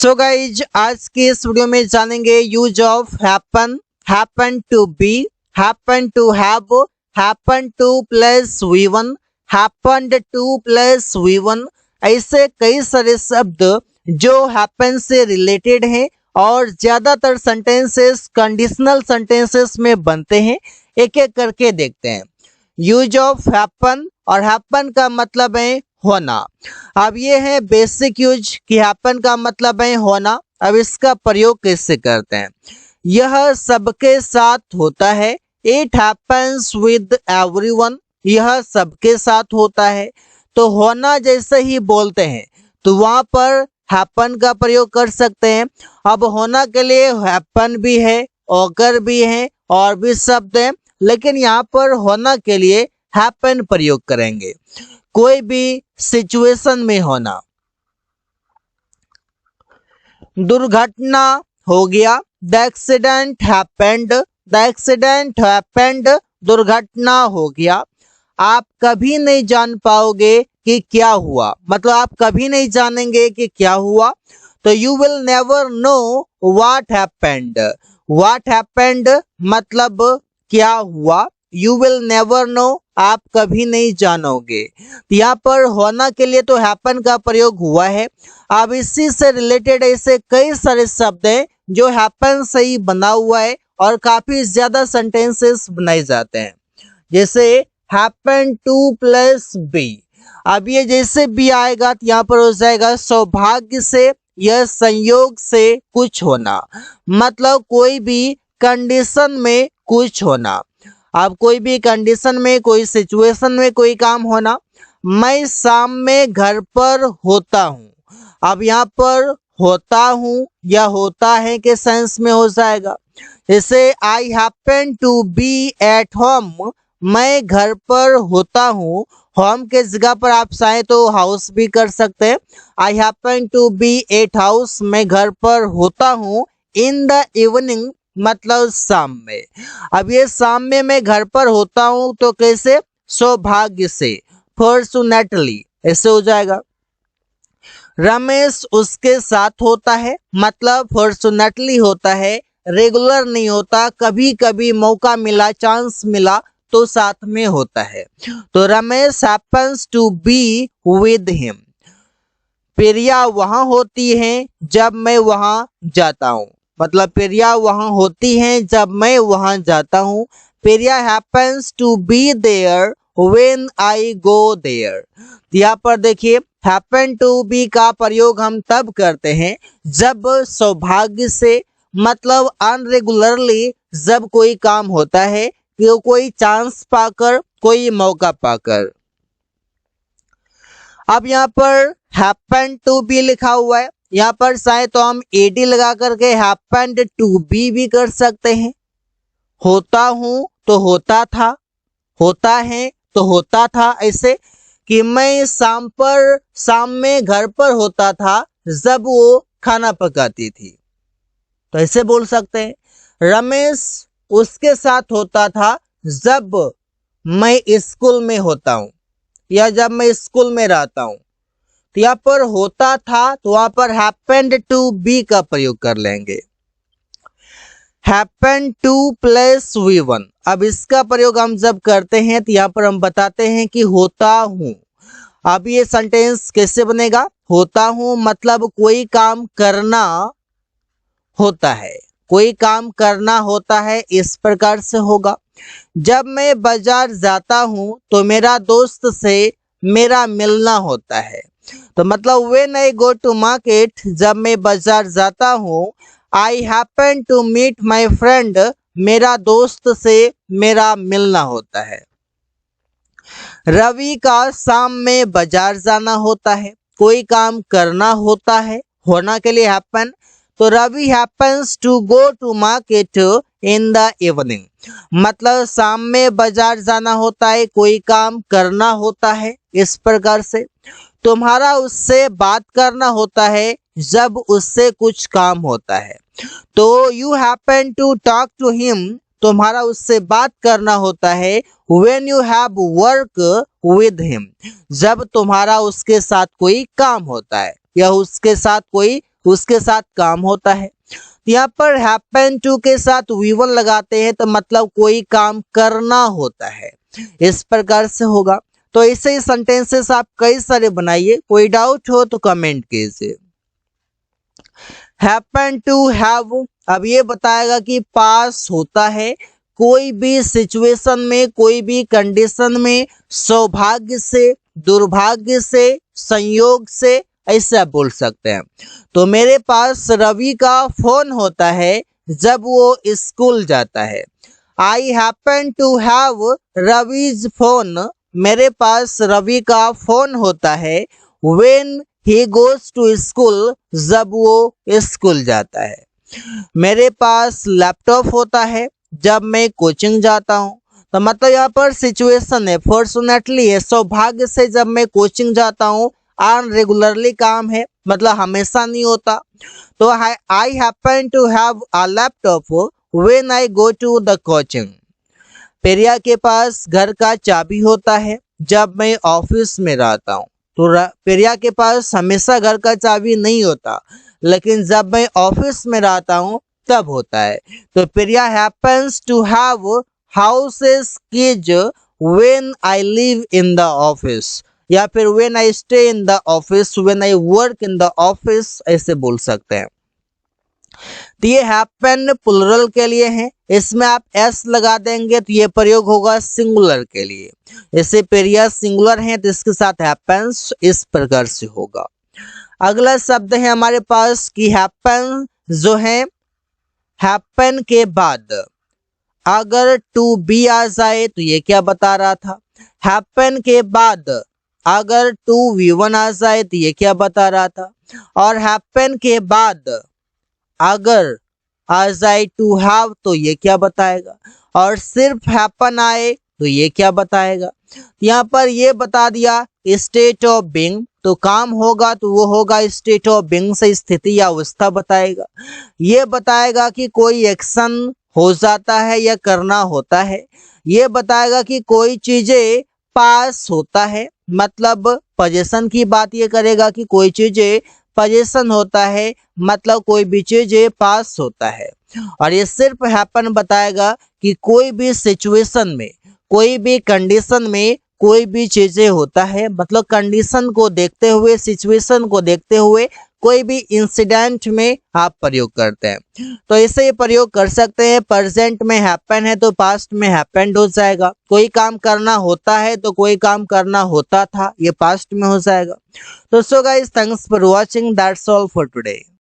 So guys आज के इस वीडियो में जानेंगे use of happen, happen to be, happen to have, happen to plus V1, happened to plus V1. ऐसे कई सारे शब्द जो हैपन से रिलेटेड हैं और ज्यादातर सेंटेंसेस कंडीशनल सेंटेंसेस में बनते हैं। एक एक करके देखते हैं। यूज ऑफ हैपन, और हैपन का मतलब है होना। अब ये है बेसिक यूज कि हैपन का मतलब है होना। अब इसका प्रयोग कैसे करते हैं? यह सबके साथ होता है। It happens with everyone. यह सबके साथ होता है। तो होना जैसे ही बोलते हैं तो वहां पर हैपन का प्रयोग कर सकते हैं। अब होना के लिए हैपन भी है, ऑकर भी है और भी शब्द हैं, लेकिन यहाँ पर होना के लिए हैपन प्रयोग करेंगे। कोई भी सिचुएशन में होना। दुर्घटना हो गया, the accident happened, the accident happened, दुर्घटना हो गया। आप कभी नहीं जान पाओगे कि क्या हुआ, मतलब आप कभी नहीं जानेंगे कि क्या हुआ। तो you will never know what happened. What happened मतलब क्या हुआ। यू विल नेवर नो, आप कभी नहीं जानोगे। यहाँ पर होना के लिए तो हैपन का प्रयोग हुआ है। अब इसी से रिलेटेड ऐसे कई सारे शब्द हैं जो हैपन से ही बना हुआ है और काफी ज्यादा सेंटेंसेस बनाए जाते हैं। जैसे हैपन टू प्लस बी। अब ये जैसे बी आएगा तो यहाँ पर हो जाएगा सौभाग्य से या संयोग से कुछ होना, मतलब कोई भी कंडीशन में कुछ होना। अब कोई भी कंडीशन में, कोई सिचुएशन में कोई काम होना। मैं शाम में घर पर होता हूँ। अब यहाँ पर होता हूँ या होता है के सेंस में हो जाएगा। जैसे I happen to be at home. मैं घर पर होता हूँ। होम के जगह पर आप चाहें तो हाउस भी कर सकते हैं। I happen to be at house. मैं घर पर होता हूँ। इन द इवनिंग मतलब शाम में। अब ये शाम में मैं घर पर होता हूँ तो कैसे? सौभाग्य से, फॉर्चुनेटली, ऐसे हो जाएगा। रमेश उसके साथ होता है, मतलब फॉर्चुनेटली होता है, रेगुलर नहीं होता। कभी कभी मौका मिला, चांस मिला तो साथ में होता है। तो Ramesh happens to be with him. Priya वहां होती है जब मैं वहां जाता हूँ, मतलब प्रिया वहां होती हैं जब मैं वहां जाता हूँ। Priya happens to be there when I go there. यहाँ पर देखिए हैपन टू बी का प्रयोग हम तब करते हैं जब सौभाग्य से, मतलब अनरेगुलरली, जब कोई काम होता है कि कोई चांस पाकर, कोई मौका पाकर। अब यहाँ पर हैपन टू बी लिखा हुआ है, यहाँ पर चाहे तो हम एडी लगा करके हैपेंड टू बी भी कर सकते हैं। होता हूं तो होता था, होता है तो होता था। ऐसे कि मैं शाम में घर पर होता था जब वो खाना पकाती थी, तो ऐसे बोल सकते हैं। रमेश उसके साथ होता था जब मैं स्कूल में होता हूं या जब मैं स्कूल में रहता हूं। तो यहाँ पर होता था तो वहां पर हैपेंड टू बी का प्रयोग कर लेंगे। Happen to plus V1. अब इसका प्रयोग हम जब करते हैं तो यहाँ पर हम बताते हैं कि होता हूं। अब ये सेंटेंस कैसे बनेगा? होता हूं मतलब कोई काम करना होता है, कोई काम करना होता है, इस प्रकार से होगा। जब मैं बाजार जाता हूं तो मेरा दोस्त से मेरा मिलना होता है। तो मतलब when I go to market, जब मैं बाजार जाता हूँ। I happen to meet my friend, मेरा दोस्त से मेरा मिलना होता है। रवि का शाम में बाजार जाना होता है, कोई काम करना होता है, होना के लिए हैपन। तो Ravi happens to go to market in the evening, मतलब शाम में बाजार जाना होता है, कोई काम करना होता है, इस प्रकार से। तुम्हारा उससे बात करना होता है जब उससे कुछ काम होता है। तो you happen to talk to him, तुम्हारा उससे बात करना होता है। When you have work with him, जब तुम्हारा उसके साथ कोई काम होता है या उसके साथ कोई उसके साथ काम होता है। यहाँ पर हैपन टू के साथ V1 लगाते हैं तो मतलब कोई काम करना होता है, इस प्रकार से होगा। तो ऐसे ही सेंटेंसेस आप कई सारे बनाइए, कोई डाउट हो तो कमेंट कीजिए। हैपन टू हैव, अब ये बताएगा कि पास होता है कोई भी सिचुएशन में, कोई भी कंडीशन में, सौभाग्य से, दुर्भाग्य से, संयोग से, ऐसे आप बोल सकते हैं। तो मेरे पास रवि का फोन होता है जब वो स्कूल जाता है। I happen to have Ravi's phone, मेरे पास रवि का फोन होता है when he goes to school, जब वो स्कूल जाता है। मेरे पास लैपटॉप होता है जब मैं कोचिंग जाता हूँ। तो मतलब यहाँ पर सिचुएशन है, फॉर्चुनेटली है, सौभाग्य से जब मैं कोचिंग जाता हूँ। अनरेगुलरली काम है, मतलब हमेशा नहीं होता। तो I happen to have a laptop when I go to the coaching. Priya के पास घर का चाबी होता है जब मैं ऑफिस में रहता हूँ। तो प्रिया के पास हमेशा घर का चाबी नहीं होता, लेकिन जब मैं ऑफिस में रहता हूँ तब होता है। तो Priya happens to have houses keys when I live in the office, या फिर when I stay in the office, when I work in the office, ऐसे बोल सकते हैं। तो ये हैपन प्लुरल के लिए है, इसमें आप एस लगा देंगे तो ये प्रयोग होगा सिंगुलर के लिए। जैसे प्रिया सिंगुलर है तो इसके साथ हैपन्स इस प्रकार से होगा। अगला शब्द है हमारे पास कि हैपन जो है हैपन के बाद अगर टू बी आ जाए तो ये क्या बता रहा था। हैपन के बाद अगर टू V1 आ जाए तो ये क्या बता रहा था। और हैपन के बाद अगर आ जाए टू हैव तो ये क्या बताएगा। और सिर्फ हैपन आए तो ये क्या बताएगा। यहाँ पर ये बता दिया स्टेट ऑफ बीइंग, तो काम होगा तो वो होगा स्टेट ऑफ बीइंग से स्थिति या अवस्था बताएगा। ये बताएगा कि कोई एक्शन हो जाता है या करना होता है। ये बताएगा कि कोई चीजें पास होता है, मतलब पोजीशन की बात ये करेगा कि कोई चीजें पोजीशन होता है, मतलब कोई भी चीजें पास होता है। और ये सिर्फ हैपन बताएगा कि कोई भी सिचुएशन में, कोई भी कंडीशन में कोई भी चीजें होता है, मतलब कंडीशन को देखते हुए, सिचुएशन को देखते हुए कोई भी इंसिडेंट में आप प्रयोग करते हैं। तो इसे ये प्रयोग कर सकते हैं। प्रेजेंट में हैपन है तो पास्ट में हैपेंड हो जाएगा। कोई काम करना होता है तो कोई काम करना होता था, ये पास्ट में हो जाएगा। तो so guys, thanks for watching, that's all for today.